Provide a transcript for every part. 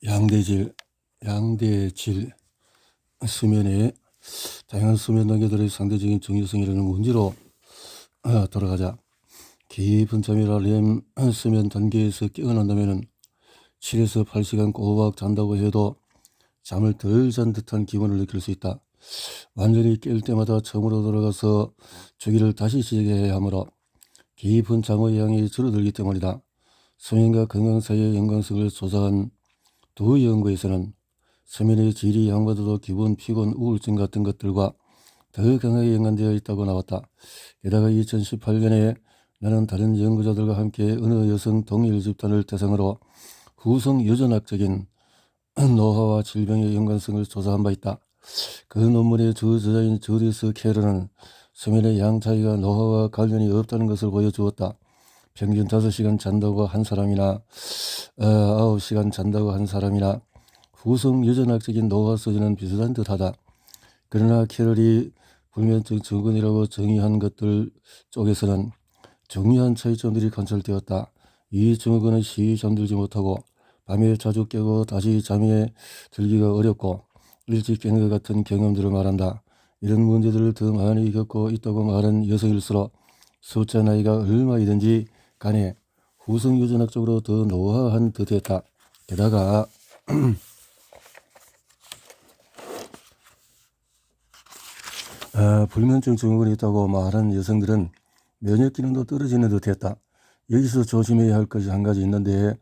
양대질 수면의 다양한 수면 단계들의 상대적인 중요성이라는 문제로 돌아가자. 깊은 잠이라 렘 수면 단계에서 깨어난다면 7에서 8시간 꼬박 잔다고 해도 잠을 덜 잔 듯한 기분을 느낄 수 있다. 완전히 깰 때마다 처음으로 돌아가서 주기를 다시 시작해야 하므로 깊은 잠의 양이 줄어들기 때문이다. 수면과 건강 사이의 연관성을 조사한 두 연구에서는 수면의 질이 양보다도 기분, 피곤, 우울증 같은 것들과 더 강하게 연관되어 있다고 나왔다. 게다가 2018년에 나는 다른 연구자들과 함께 어느 여성 동일 집단을 대상으로 후성 유전학적인 노화와 질병의 연관성을 조사한 바 있다. 그 논문의 저자인 저디스 캐럴은 수면의 양 차이가 노화와 관련이 없다는 것을 보여주었다. 평균 5시간 잔다고 한 사람이나 9시간 잔다고 한 사람이나 후성 유전학적인 노화 수준은 비슷한 듯하다. 그러나 캐럴이 불면증 증후군이라고 정의한 것들 쪽에서는 중요한 차이점들이 관찰되었다. 이 증후군은 시히 잠들지 못하고 밤에 자주 깨고 다시 잠에 들기가 어렵고 일찍 깨는 것 같은 경험들을 말한다. 이런 문제들을 더 많이 겪고 있다고 말한 여성일수록 숫자 나이가 얼마이든지 간에 후성 유전학적으로 더 노화한 듯했다. 게다가 불면증 증후군이 있다고 말한 여성들은 면역 기능도 떨어지는 듯했다. 여기서 조심해야 할 것이 한 가지 있는데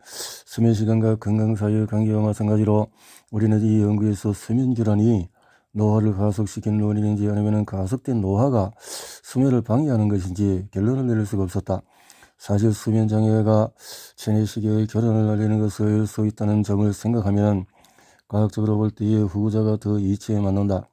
수면 시간과 건강 사이의 관계와 마찬가지로 우리는 이 연구에서 수면 질환이 노화를 가속시키는 원인인지 아니면 가속된 노화가 수면을 방해하는 것인지 결론을 내릴 수가 없었다. 사실 수면 장애가 체내 시계의 결혼을 알리는 것일 수 있다는 점을 생각하면 과학적으로 볼 때의 후자가 더 이치에 맞는다.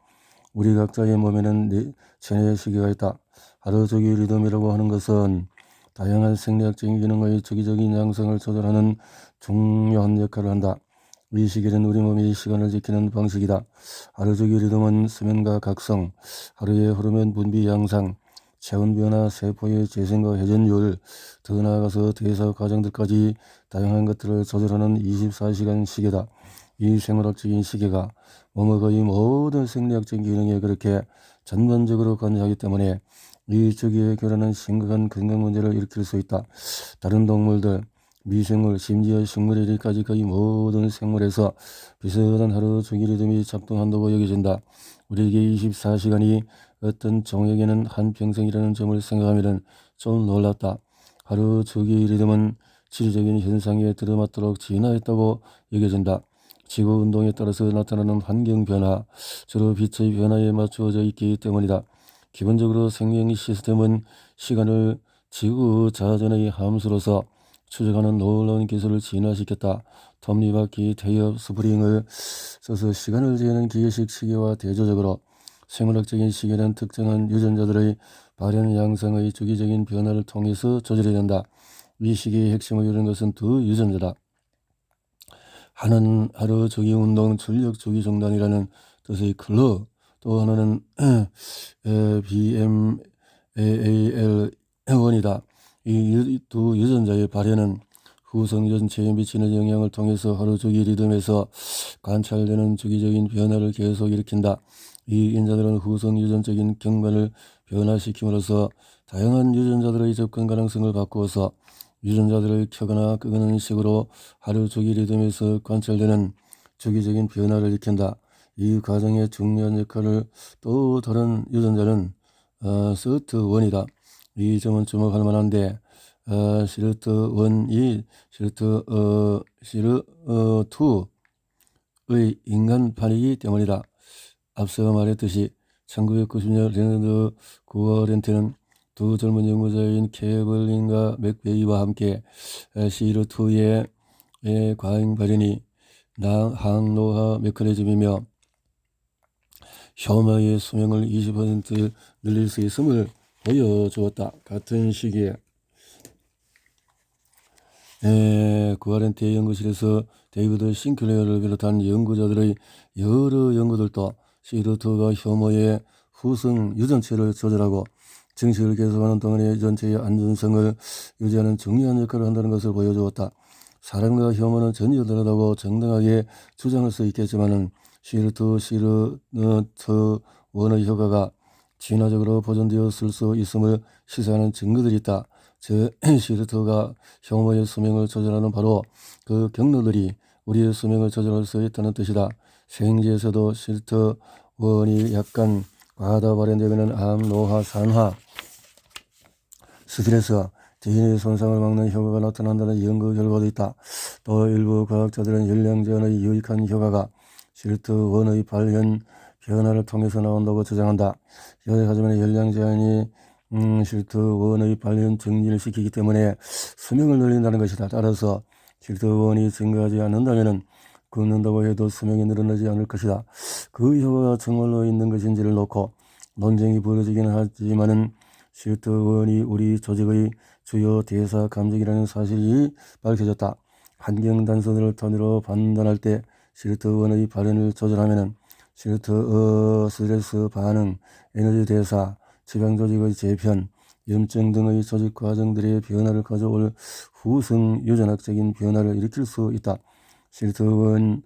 우리 각자의 몸에는 체내 시계가 있다. 하루 조기 리듬이라고 하는 것은 다양한 생리학적인 기능의 주기적인 양상을 조절하는 중요한 역할을 한다. 이 시계는 우리 몸이 시간을 지키는 방식이다. 하루 조기 리듬은 수면과 각성, 하루의 호르몬 분비 양상, 체온 변화, 세포의 재생과 회전율, 더 나아가서 대사 과정들까지 다양한 것들을 조절하는 24시간 시계다. 이 생물학적인 시계가 몸의 거의 모든 생리학적인 기능에 그렇게 전반적으로 관여하기 때문에 이 주기의 결함은 심각한 건강 문제를 일으킬 수 있다. 다른 동물들, 미생물, 심지어 식물에 이르기까지 거의 모든 생물에서 비슷한 하루 주기 리듬이 작동한다고 여겨진다. 우리에게 24시간이 어떤 종에게는 한 평생이라는 점을 생각하면 좀 놀랍다. 하루 주기 리듬은 지리적인 현상에 들어맞도록 진화했다고 여겨진다. 지구 운동에 따라서 나타나는 환경 변화, 주로 빛의 변화에 맞추어져 있기 때문이다. 기본적으로 생명 시스템은 시간을 지구 자전의 함수로서 추적하는 놀라운 기술을 진화시켰다. 톱니바퀴, 태엽, 스프링을 써서 시간을 재는 기계식 시계와 대조적으로 생물학적인 시계는 특정한 유전자들의 발현 양상의 주기적인 변화를 통해서 조절이 된다. 이 시계의 핵심을 이루는 것은 두 유전자다. 하나는 하루 주기 운동 출력 주기 중단이라는 뜻의 클럭, 또 하나는 BMAL1이다. 이 두 유전자의 발현은 후성 전체에 미치는 영향을 통해서 하루 주기 리듬에서 관찰되는 주기적인 변화를 계속 일으킨다. 이 인자들은 후성 유전적인 경관을 변화시킴으로써 다양한 유전자들의 접근 가능성을 바꾸어서 유전자들을 켜거나 끄는 식으로 하루 주기 리듬에서 관찰되는 주기적인 변화를 일으킨다. 이 과정의 중요한 역할을 또 다른 유전자는 SIRT1이다. 이 점은 주목할 만한데 SIRT1이 SIRT2의 인간판이기 때문이다. 앞서 말했듯이 1990년 레너드 구어렌트는 두 젊은 연구자인 케벌린과 맥베이와 함께 SIRT2의 과잉 발현이 항노화 메커니즘이며 혐오의 수명을 20% 늘릴 수 있음을 보여주었다. 같은 시기에 구아렌트의 연구실에서 데이비드 싱클레어를 비롯한 연구자들의 여러 연구들도 SIRT2가 혐오의 후성 유전체를 조절하고 증식을 계속하는 동안의 전체의 안전성을 유지하는 중요한 역할을 한다는 것을 보여주었다. 사람과 혐오는 전혀 다르다고 정당하게 주장할 수 있겠지만은 시르트 원의 효과가 진화적으로 보존되었을 수 있음을 시사하는 증거들이 있다. 즉 시르트가 혐오의 수명을 조절하는 바로 그 경로들이 우리의 수명을 조절할 수 있다는 뜻이다. 생지에서도 시르트 원이 약간 과다 발현되면 암, 노화, 산화, 스트레스, 대인의 손상을 막는 효과가 나타난다는 연구 결과도 있다. 또 일부 과학자들은 열량제한의 유익한 효과가 시르트 원의 발현 변화를 통해서 나온다고 주장한다. 하지만 열량제한이 시르트 원의 발현 정지를 시키기 때문에 수명을 늘린다는 것이다. 따라서 시르트 원이 증가하지 않는다면 굶는다고 해도 수명이 늘어나지 않을 것이다. 그 효과가 정말로 있는 것인지를 놓고 논쟁이 벌어지긴 하지만은 시르트 원이 우리 조직의 주요 대사 감정이라는 사실이 밝혀졌다. 환경 단선을 단위로 판단할 때 시르트 원의 발현을 조절하면은 시르트 스트레스 반응, 에너지 대사, 지방 조직의 재편, 염증 등의 조직 과정들의 변화를 가져올 후성 유전학적인 변화를 일으킬 수 있다. 시르트 원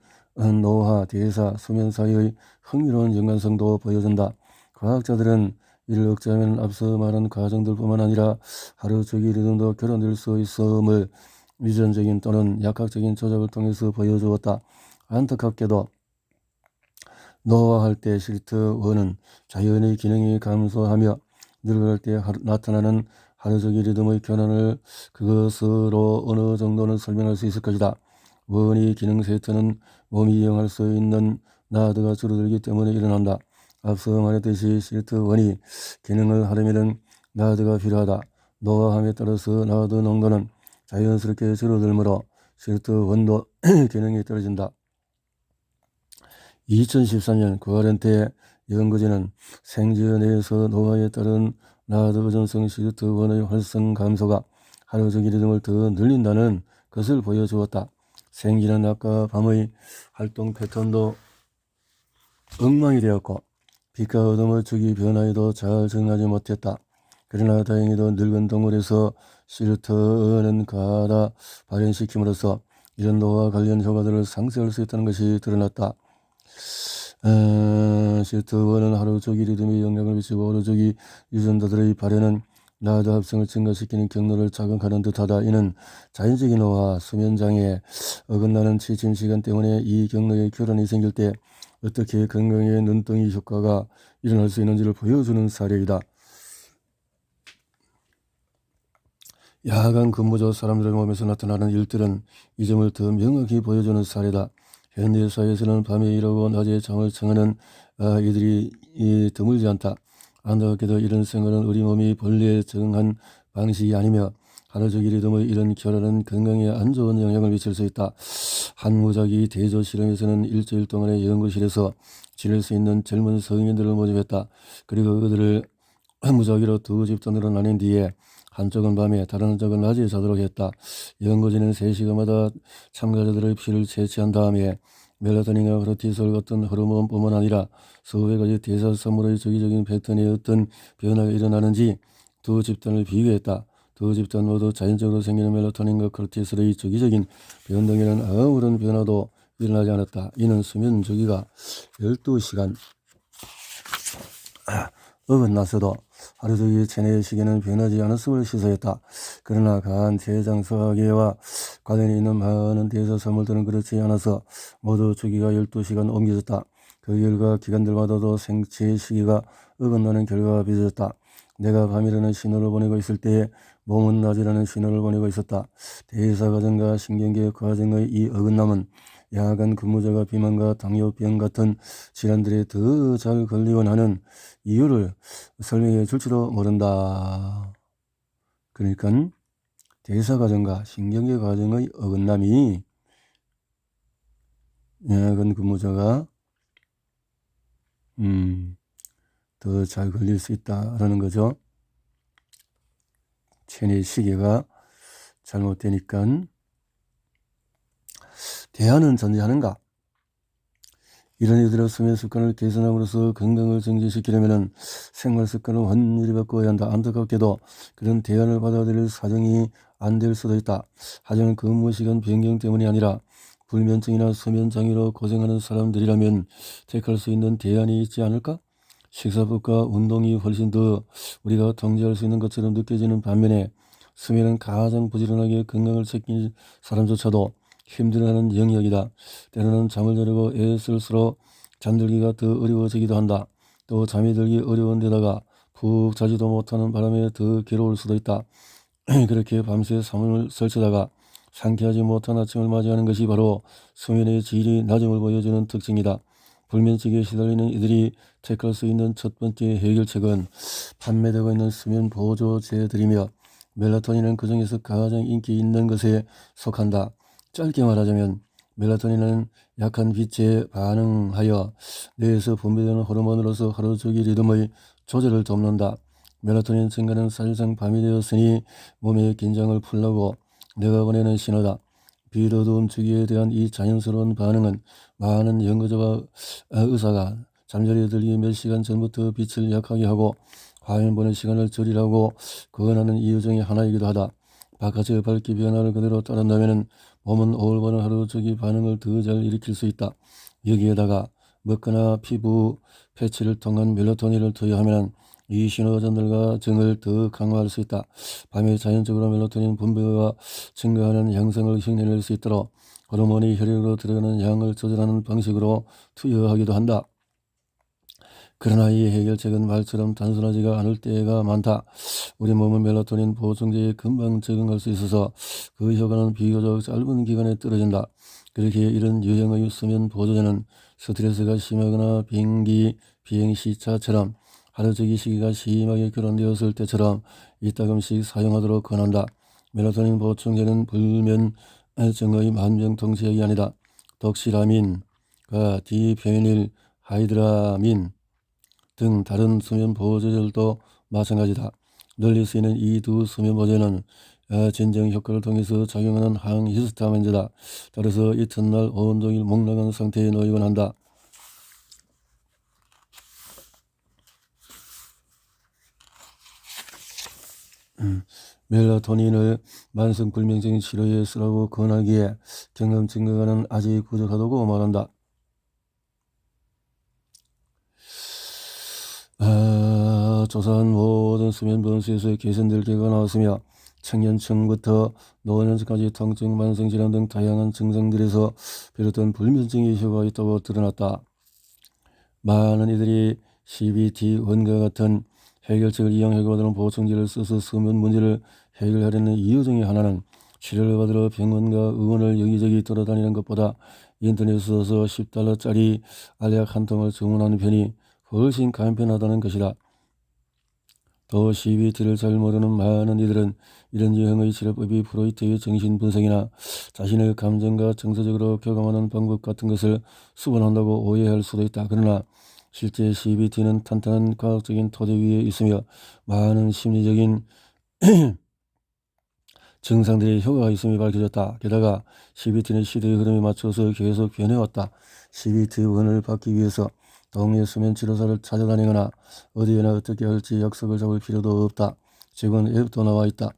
노화, 대사, 수면 사이의 흥미로운 연관성도 보여준다. 과학자들은 이를 억제하면 앞서 말한 과정들뿐만 아니라 하루 주기 리듬도 결여될 수 있음을 유전적인 또는 약학적인 조작을 통해서 보여주었다. 안타깝게도 노화할 때 시르트 원은 자연의 기능이 감소하며 늙어갈 때 나타나는 하루주기 리듬의 변화를 그것으로 어느 정도는 설명할 수 있을 것이다. 원의 기능 쇠퇴는 몸이 이용할 수 있는 나드가 줄어들기 때문에 일어난다. 앞서 말했듯이 시르트 원이 기능을 하려면 나드가 필요하다. 노화함에 따라서 나드 농도는 자연스럽게 줄어들므로 시르트 원도 기능이 떨어진다. 2013년 코아렌테 연구진은 생쥐 내에서 노화에 따른 나드 의존성 시르트 원의 활성 감소가 하루주기 리듬을 더 늘린다는 것을 보여주었다. 생쥐는 낮과 밤의 활동 패턴도 엉망이 되었고 빛과 어둠의 주기 변화에도 잘 적응하지 못했다. 그러나 다행히도 늙은 동물에서 시르트는 과다 발현시킴으로써 이런 노화 관련 효과들을 상쇄할 수 있다는 것이 드러났다. 시르트 원은 하루주기 리듬에 영향을 미치고 하루주기 유전자들의 발현은 나드 합성을 증가시키는 경로를 자극하는 듯하다. 이는 자연적인 노화, 수면장애, 어긋나는 취침 시간 때문에 이 경로에 결함이 생길 때 어떻게 건강에 눈덩이 효과가 일어날 수 있는지를 보여주는 사례이다. 야간 근무조 사람들의 몸에서 나타나는 일들은 이 점을 더 명확히 보여주는 사례다. 현대사회에서는 밤에 일하고 낮에 잠을 청하는 이들이 드물지 않다. 안타깝게도 이런 생활은 우리 몸이 본래에 적응한 방식이 아니며 하루주기 리듬의 이런 결함은 건강에 안 좋은 영향을 미칠 수 있다. 한 무작위 대조 실험에서는 일주일 동안의 연구실에서 지낼 수 있는 젊은 성인들을 모집했다. 그리고 그들을 무작위로 두 집단으로 나뉜 뒤에 한쪽은 밤에 다른 쪽은 낮에 자도록 했다. 연구진은 3시간마다 참가자들의 피를 채취한 다음에 멜라토닌과 코르티솔 같은 호르몬뿐만 아니라 수백 가지 대사산물의 주기적인 패턴에 어떤 변화가 일어나는지 두 집단을 비교했다. 두 집단 모두 자연적으로 생기는 멜라토닌과 코르티솔의 주기적인 변동에는 아무런 변화도 일어나지 않았다. 이는 수면 주기가 12시간 어긋나서도 하루주기 체내의 시계는 변하지 않았음을 시사했다. 그러나 간, 췌장, 소화기와 관련이 있는 많은 대사산물들은 그렇지 않아서 모두 주기가 12시간 옮겨졌다. 그 결과 기관들마다도 생체 시기가 어긋나는 결과가 빚어졌다. 내가 밤이라는 신호를 보내고 있을 때에 몸은 낮이라는 신호를 보내고 있었다. 대사 과정과 신경계 과정의 이 어긋남은 야간 근무자가 비만과 당뇨병 같은 질환들에 더 잘 걸리곤 하는 이유를 설명해 줄지도 모른다. 그러니까 대사 과정과 신경계 과정의 어긋남이 야간 근무자가 더 잘 걸릴 수 있다라는 거죠. 체내 시계가 잘못되니까 대안은 존재하는가? 이런 이들의 수면 습관을 개선함으로써 건강을 증진시키려면 생활 습관을 완전히 바꿔야 한다. 안타깝게도 그런 대안을 받아들일 사정이 안 될 수도 있다. 하지만 근무 시간 변경 때문이 아니라 불면증이나 수면 장애로 고생하는 사람들이라면 택할 수 있는 대안이 있지 않을까? 식사법과 운동이 훨씬 더 우리가 통제할 수 있는 것처럼 느껴지는 반면에 수면은 가장 부지런하게 건강을 챙길 사람조차도 힘들어하는 영역이다. 때로는 잠을 자려고 애쓸수록 잠들기가 더 어려워지기도 한다. 또 잠이 들기 어려운 데다가 푹 자지도 못하는 바람에 더 괴로울 수도 있다. 그렇게 밤새 잠을 설치다가 상쾌하지 못한 아침을 맞이하는 것이 바로 수면의 질이 낮음을 보여주는 특징이다. 불면증에 시달리는 이들이 택할 수 있는 첫 번째 해결책은 판매되고 있는 수면 보조제들이며 멜라토닌은 그 중에서 가장 인기 있는 것에 속한다. 짧게 말하자면 멜라토닌은 약한 빛에 반응하여 뇌에서 분비되는 호르몬으로서 하루 종일 리듬의 조절을 돕는다. 멜라토닌 증가는 사실상 밤이 되었으니 몸의 긴장을 풀라고 뇌가 보내는 신호다. 빛 어두움 주기에 대한 이 자연스러운 반응은 많은 연구자와 의사가 잠자리에 들기 몇 시간 전부터 빛을 약하게 하고 화면 보는 시간을 줄이라고 권하는 이유 중에 하나이기도 하다. 바깥의 밝기 변화를 그대로 따른다면 몸은 올바른 하루 저기 반응을 더 잘 일으킬 수 있다. 여기에다가 먹거나 피부 패치를 통한 멜라토닌을 투여하면 이 신호 전달과 정을 더 강화할 수 있다. 밤에 자연적으로 멜라토닌 분비가 증가하는 양성을 흉내낼 수 있도록 호르몬이 혈액으로 들어가는 양을 조절하는 방식으로 투여하기도 한다. 그러나 이 해결책은 말처럼 단순하지가 않을 때가 많다. 우리 몸은 멜라토닌 보충제에 금방 적응할 수 있어서 그 효과는 비교적 짧은 기간에 떨어진다. 그렇게 이런 유형의 수면 보조제는 스트레스가 심하거나 비행기 비행 시차처럼 하루저기 시기가 심하게 결혼되었을 때처럼 이따금씩 사용하도록 권한다. 멜라토닌 보충제는 불면증의 만병통치약이 아니다. 독시라민과 디페닐 하이드라민 등 다른 수면 보조제들도 마찬가지다. 널리 쓰이는 이 두 수면 보조제는 진정 효과를 통해서 작용하는 항히스타민제다. 따라서 이튿날 온종일 목나간 상태에 놓이곤 한다. 멜라토닌을 만성 불면증 치료에 쓰라고 권하기에 경험 증거가는 아직 부족하다고 말한다. 조사한 모든 수면 변수에서 개선될 결과가 나왔으며 청년층부터 노년층까지 통증, 만성질환 등 다양한 증상들에서 비롯된 불면증의 효과가 있다고 드러났다. 많은 이들이 CBT1과 같은 해결책을 이용하거든 보충제를 써서 수면 문제를 해결하려는 이유 중에 하나는 치료를 받으러 병원과 의원을 여기저기 돌아다니는 것보다 인터넷에서 $10짜리 알약 한 통을 주문하는 편이 훨씬 간편하다는 것이다. 또 CBT를 잘 모르는 많은 이들은 이런 유형의 치료법이 프로이트의 정신분석이나 자신의 감정과 정서적으로 교감하는 방법 같은 것을 수반한다고 오해할 수도 있다. 그러나 실제 CBT는 탄탄한 과학적인 토대 위에 있으며 많은 심리적인 증상들의 효과가 있음이 밝혀졌다. 게다가 CBT는 시대의 흐름에 맞춰서 계속 변해왔다. CBT1을 받기 위해서 동네 수면 치료사를 찾아다니거나 어디에나 어떻게 할지 약속을 잡을 필요도 없다. 지금 앱도 나와 있다.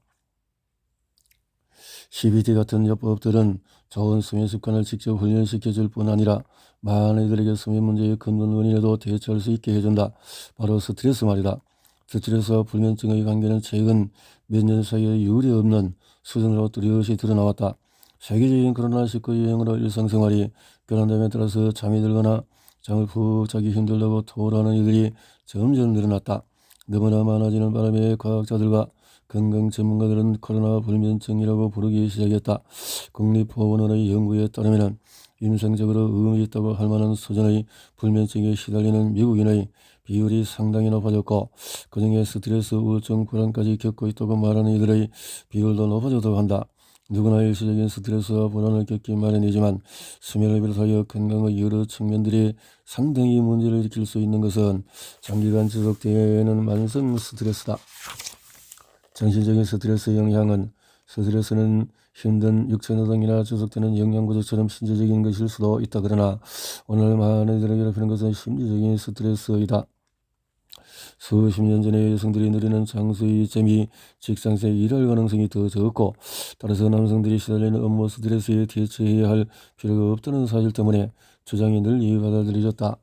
CBT 같은 요법들은 좋은 수면 습관을 직접 훈련시켜줄 뿐 아니라 많은 이들에게 수면 문제의 근본 원인에도 대처할 수 있게 해준다. 바로 스트레스 말이다. 스트레스와 불면증의 관계는 최근 몇 년 사이에 유례없는 수준으로 뚜렷이 드러나왔다. 세계적인 코로나19 유행으로 일상생활이 변환됨에 따라서 잠이 들거나 잠을 푹 자기 힘들다고 토로하는 이들이 점점 늘어났다. 너무나 많아지는 바람에 과학자들과 건강 전문가들은 코로나 불면증이라고 부르기 시작했다. 국립보건원의 연구에 따르면 임상적으로 의미 있다고 할 만한 수준의 불면증에 시달리는 미국인의 비율이 상당히 높아졌고 그중에 스트레스, 우울증, 불안까지 겪고 있다고 말하는 이들의 비율도 높아졌다고 한다. 누구나 일시적인 스트레스와 불안을 겪기 마련이지만 수면을 비롯하여 건강의 여러 측면들이 상당히 문제를 일으킬 수 있는 것은 장기간 지속되는 만성 스트레스다. 정신적인 스트레스 영향은 스트레스는 힘든 육체노동이나 지속되는 영양부족처럼 신체적인 것일 수도 있다. 그러나 오늘 많은 이들을 괴롭히는 것은 심리적인 스트레스이다. 수십 년 전에 여성들이 누리는 장수의 점이 직장에서 일할 가능성이 더 적고, 따라서 남성들이 시달리는 업무 스트레스에 대처해야 할 필요가 없다는 사실 때문에 주장이 널리 받아들여졌다.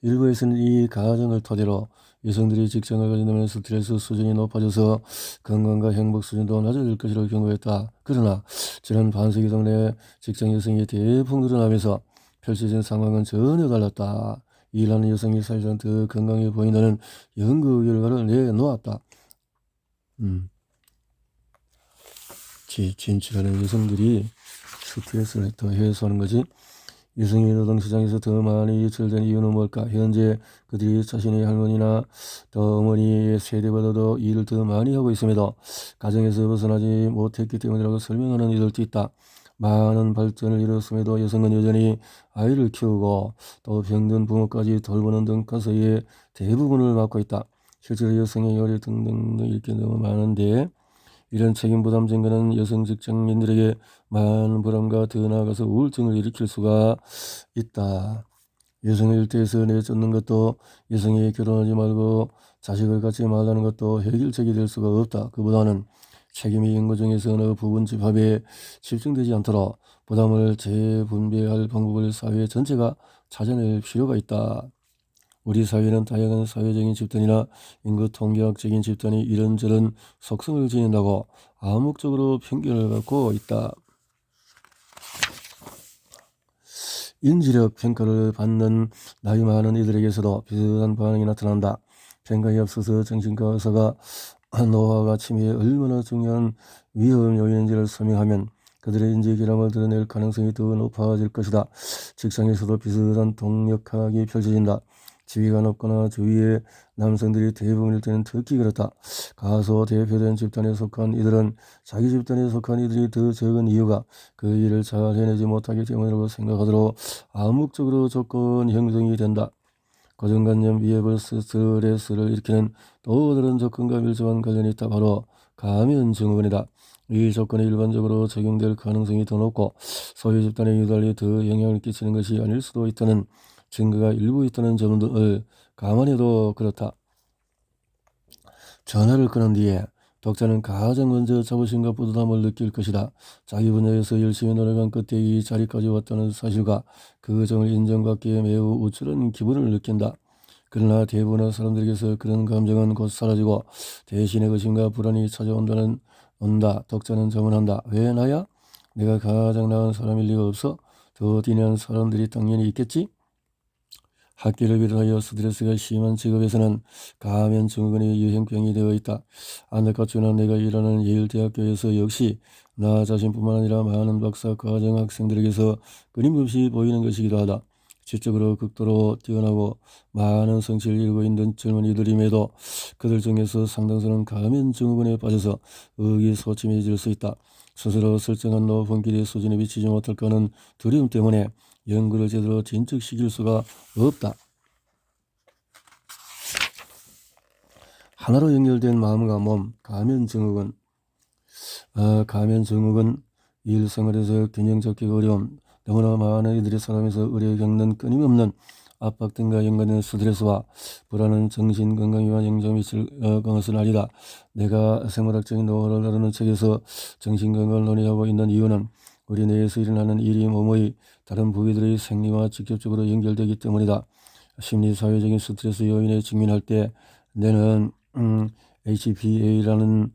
일부에서는 이 가정을 토대로 여성들이 직장을 가진다면 스트레스 수준이 높아져서 건강과 행복 수준도 낮아질 것이라고 경고했다. 그러나 지난 반세기 동안 직장 여성이 대폭 늘어나면서 펼쳐진 상황은 전혀 달랐다. 일하는 여성이 사실상 더 건강해 보인다는 연구 결과를 내놓았다. 진출하는 여성들이 스트레스를 더 해소하는 거지. 여성이 노동시장에서 더 많이 유출된 이유는 뭘까? 현재 그들이 자신의 할머니나 더 어머니의 세대보다도 일을 더 많이 하고 있음에도 가정에서 벗어나지 못했기 때문이라고 설명하는 이들도 있다. 많은 발전을 이뤘음에도 여성은 여전히 아이를 키우고 또 병든 부모까지 돌보는 등가서의 대부분을 맡고 있다. 실제로 여성의 요리 등등 이렇게 너무 많은데, 이런 책임 부담 증가는 여성 직장인들에게 많은 불안과 더 나아가서 우울증을 일으킬 수가 있다. 여성의 일터에서 내쫓는 것도, 여성이 결혼하지 말고 자식을 갖지 말라는 것도 해결책이 될 수가 없다. 그보다는 책임이 인구 중에서 어느 부분 집합에 집중되지 않도록 부담을 재분배할 방법을 사회 전체가 찾아낼 필요가 있다. 우리 사회는 다양한 사회적인 집단이나 인구 통계학적인 집단이 이런저런 속성을 지닌다고 암묵적으로 편견을 갖고 있다. 인지력 평가를 받는 나이 많은 이들에게서도 비슷한 반응이 나타난다. 평가에 앞서서 정신과 의사가 노화가 치매에 얼마나 중요한 위험 요인인지를 설명하면 그들의 인지 결함을 드러낼 가능성이 더 높아질 것이다. 직장에서도 비슷한 동력학이 펼쳐진다. 지위가 높거나 주위의 남성들이 대부분일 때는 특히 그렇다. 가수 대표된 집단에 속한 이들은 자기 집단에 속한 이들이 더 적은 이유가 그 일을 잘 해내지 못하기 때문이라고 생각하도록 암묵적으로 조건 형성이 된다. 고정관념 위협을 스트레스를 일으키는 또 다른 조건과 밀접한 관련이 있다. 바로 가면 증후군이다. 이 조건이 일반적으로 적용될 가능성이 더 높고 소유 집단에 유달리 더 영향을 끼치는 것이 아닐 수도 있다는 증거가 일부 있다는 점을 감안해도 그렇다. 전화를 끊은 뒤에 독자는 가장 먼저 자부심과 뿌듯함을 느낄 것이다. 자기 분야에서 열심히 노력한 끝에 이 자리까지 왔다는 사실과 그 점을 인정받기에 매우 우쭐한 기분을 느낀다. 그러나 대부분의 사람들에게서 그런 감정은 곧 사라지고 대신에 의심과 불안이 찾아온다. 독자는 자문한다. 왜 나야? 내가 가장 나은 사람일 리가 없어? 더 뛰는 사람들이 당연히 있겠지? 학기를 비롯하여 스트레스가 심한 직업에서는 가면 증후군이 유행병이 되어 있다. 안타깝지만 내가 일하는 예일대학교에서 역시 나 자신뿐만 아니라 많은 박사 과정 학생들에게서 끊임없이 보이는 것이기도 하다. 지적으로 극도로 뛰어나고 많은 성취를 이루고 있는 젊은이들임에도 그들 중에서 상당수는 가면 증후군에 빠져서 의기소침해질 수 있다. 스스로 설정한 높은 길의 수준에 미치지 못할까 하는 두려움 때문에 연구를 제대로 진척시킬 수가 없다. 하나로 연결된 마음과 몸, 가면 증후군. 가면 증후군, 일생활에서 균형 잡기가 어려움, 너무나 많은 이들이 살아가면서 의뢰 겪는 끊임없는 압박 등과 연관된 스트레스와 불안은 정신건강에만 영향을 미칠 것은 아니다. 내가 생물학적인 노화를 다루는 책에서 정신건강을 논의하고 있는 이유는 우리 뇌에서 일어나는 일이 몸의 다른 부위들의 생리와 직접적으로 연결되기 때문이다. 심리사회적인 스트레스 요인에 직면할 때 뇌는 HPA라는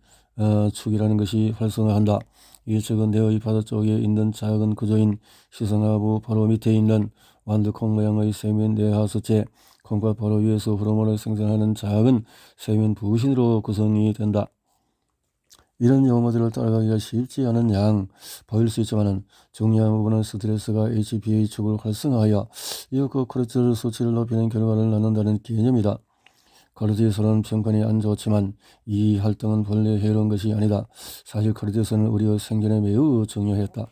축이라는 것이 활성화한다. 이 축은 뇌의 바다 쪽에 있는 작은 구조인 시선하부 바로 밑에 있는 완두콩 모양의 세면 뇌하수체 콩과 바로 위에서 호르몬을 생산하는 작은 세면 부신으로 구성이 된다. 이런 용어들을 따라가기가 쉽지 않은 양 보일 수 있지만 중요한 부분은 스트레스가 HPA 축을 활성화하여 이윽고 코르티솔 수치를 높이는 결과를 낳는다는 개념이다. 코르티솔은 평판이 안 좋지만 이 활동은 본래 해로운 것이 아니다. 사실 코르티솔은 우리의 생존에 매우 중요했다.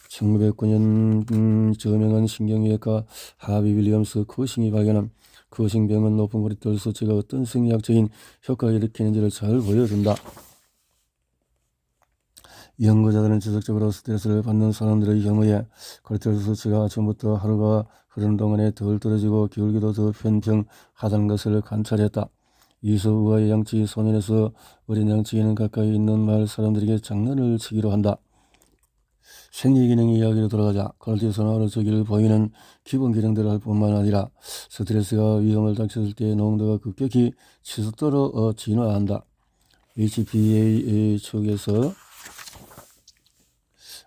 1909년 저명한 신경외과 하비 윌리엄스 쿠싱이 발견한 쿠싱병은 높은 코르티솔 수치가 어떤 생리학적인 효과를 일으키는지를 잘 보여준다. 연구자들은 지속적으로 스트레스를 받는 사람들의 경우에 코르티솔 수치가 아침부터 하루가 흐르는 동안에 덜 떨어지고 기울기도 더 평평하다는 것을 관찰했다. 이소우와 양치 소년에서 어린 양치기는 가까이 있는 마을 사람들에게 장난을 치기로 한다. 생리기능 이야기로 돌아가자 코르티솔은 어려서기를 보이는 기본 기능들을 할 뿐만 아니라 스트레스가 위험을 닥쳤을 때 농도가 급격히 치솟도록 진화한다. HPA 측에서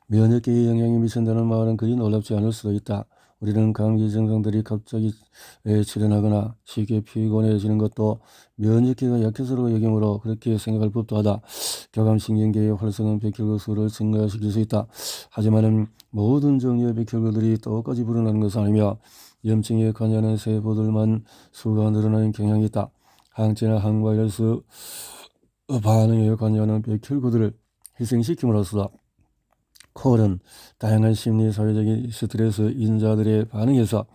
면역계에 영향이 미친다는 말은 그리 놀랍지 않을 수도 있다. 우리는 감기 증상들이 갑자기 출현하거나 쉽게 피곤해지는 것도 면역계가 약해서로 여기므로 그렇게 생각할 법도 하다. 교감신경계의 활성은 백혈구수를 증가시킬 수 있다. 하지만 모든 종류의 백혈구들이 똑같이 불어나는 것은 아니며 염증에 관여하는 세포들만 수가 늘어나는 경향이 있다. 항체나 항바이러스 반응에 관여하는 백혈구들을 희생시킴으로써 콜은 다양한 심리, 사회적인 스트레스, 인자들의 반응에서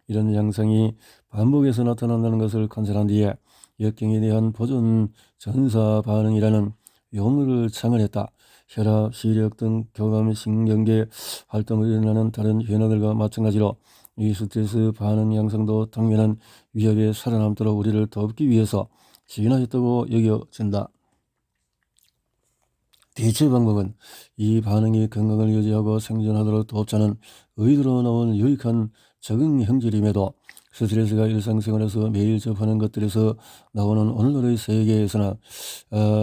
이런 양상이 반복해서 나타난다는 것을 관찰한 뒤에 역경에 대한 보존 전사 반응이라는 용어를 창안했다. 혈압, 시력 등 교감신경계 활동을 일어나는 다른 변화들과 마찬가지로 이 스트레스 반응 양상도 당면한 위협에 살아남도록 우리를 돕기 위해서 진화했다고 여겨진다. 대체 방법은 이 반응이 건강을 유지하고 생존하도록 돕자는 의도로 나온 유익한 적응 형질임에도 스트레스가 일상생활에서 매일 접하는 것들에서 나오는 오늘날의 세계에서는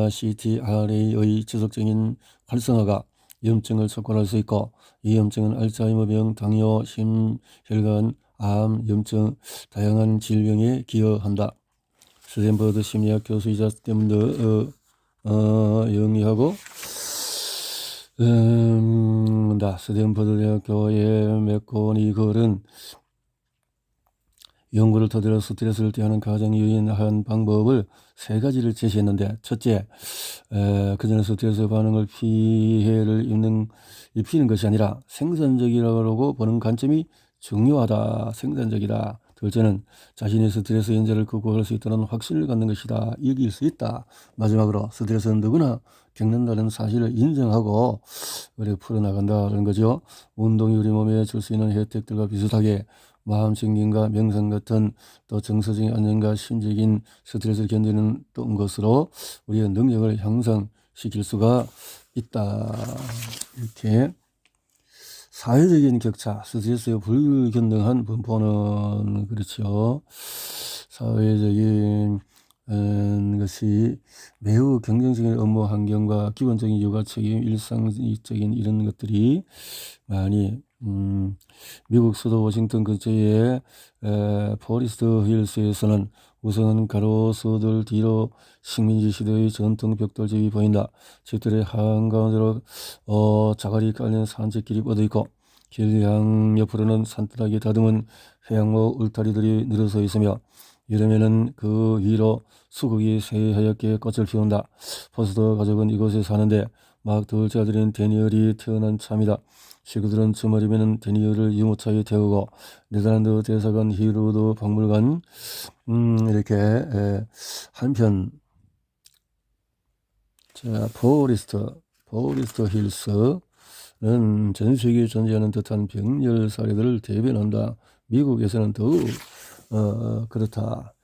CTRA의 지속적인 활성화가 염증을 촉발할 수 있고 이 염증은 알츠하이머병, 당뇨, 심혈관, 암, 염증, 다양한 질병에 기여한다. 스탠퍼드 심리학 교수이자 스탠퍼드 영리하고 스탠퍼드 대학교의 맥고니걸은 연구를 토대로 스트레스를 대하는 가장 유연한 방법을 3가지를 제시했는데, 첫째, 그전에 스트레스 반응을 피해를 입히는 것이 아니라 생산적이라고 보는 관점이 중요하다. 생산적이다. 둘째는 자신의 스트레스 현재를 극복할 수 있다는 확신을 갖는 것이다. 이길 수 있다. 마지막으로 스트레스는 누구나 겪는다는 사실을 인정하고 그래 풀어나간다는 거죠. 운동이 우리 몸에 줄 수 있는 혜택들과 비슷하게 마음챙김과 명상 같은 또 정서적인 안정과 심적인 스트레스를 견디는 것으로 우리의 능력을 향상시킬 수가 있다. 이렇게 사회적인 격차, 스트레스의 불균등한 분포는 그렇죠. 사회적인 것이 매우 경쟁적인 업무 환경과 기본적인 육아 책임, 일상적인 이런 것들이 많이 미국 수도 워싱턴 근처의 포리스트 힐스에서는 우선 가로수들 뒤로 식민지 시대의 전통 벽돌집이 보인다. 집들의 한가운데로 자갈이 깔린 산책길이 뻗어있고 길양 옆으로는 산뜻하게 다듬은 해양목 울타리들이 늘어서 있으며 여름에는 그 위로 수국이 새하얗게 꽃을 피운다. 포스터 가족은 이곳에 사는데 막 둘째가 들인 데니얼이 태어난 참이다. 식구들은 주말이면 데니얼을 유모차에 태우고 네덜란드 대사관 히루드 박물관 이렇게 한편 포리스트 힐스는 전 세계에 존재하는 듯한 병렬 사례들을 대변한다. 미국에서는 더욱 그렇다.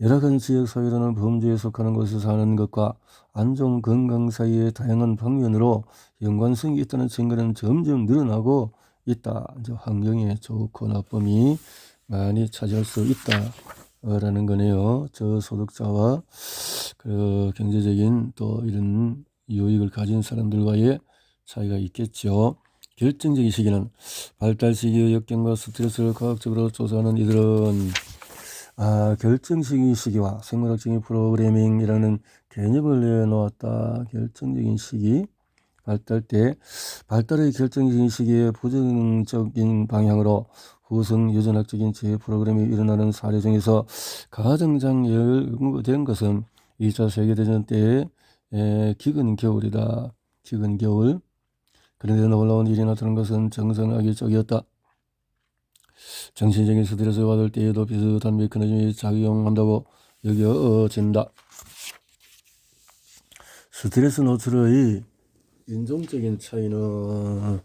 열악한 지역사회라는 범죄에 속하는 곳에 사는 것과 안 좋은 건강 사이의 다양한 방면으로 연관성이 있다는 증거는 점점 늘어나고 있다. 이제 환경에 좋고 나쁨이 많이 차지할 수 있다라는 거네요. 저소득자와 그 경제적인 또 이런 유익을 가진 사람들과의 차이가 있겠죠. 결정적인 시기는 발달 시기의 역경과 스트레스를 과학적으로 조사하는 이들은 결정적인 시기와 생물학적인 프로그래밍이라는 개념을 내놓았다. 결정적인 시기, 발달의 결정적인 시기에 부정적인 방향으로 후성 유전학적인 재프로그램이 일어나는 사례 중에서 가장 연구된 것은 2차 세계대전 때의 기근 겨울이다. 기근 겨울. 그런데 놀라운 일이 나타난 것은 정상학의 쪽이었다. 정신적인 스트레스를 받을 때에도 비슷한 메커니즘이 작용한다고 여겨진다. 스트레스 노출의 인종적인 차이는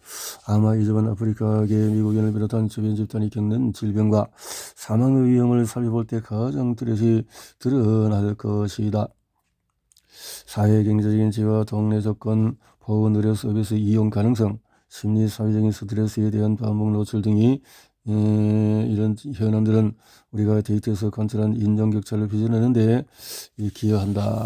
아마 이번 아프리카계 미국인을 비롯한 주변 집단이 겪는 질병과 사망의 위험을 살펴볼 때 가장 뚜렷이 드러날 것이다. 사회 경제적인 지위와 동네 조건, 보건 의료 서비스 이용 가능성, 심리 사회적인 스트레스에 대한 반복 노출 등이 이런 현안들은 우리가 데이터에서 관찰한 인종 격차를 빚어내는데 기여한다.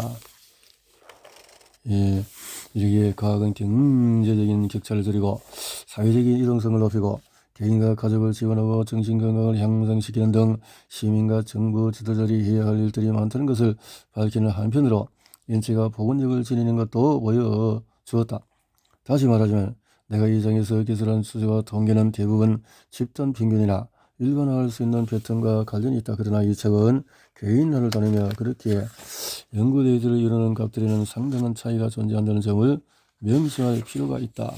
이렇게 과학은 경제적인 격차를 줄이고 사회적인 이동성을 높이고 개인과 가족을 지원하고 정신건강을 향상시키는 등 시민과 정부 지도자들이 해야 할 일들이 많다는 것을 밝히는 한편으로 인체가 복원력을 지니는 것도 보여주었다. 다시 말하자면 내가 이 장에서 기술한 수치와 통계는 대부분 집단 평균이나 일반화할 수 있는 패턴과 관련이 있다. 그러나 이 책은 개인화를 다루며 그렇게 연구 데이터를 이루는 값들에는 상당한 차이가 존재한다는 점을 명심할 필요가 있다.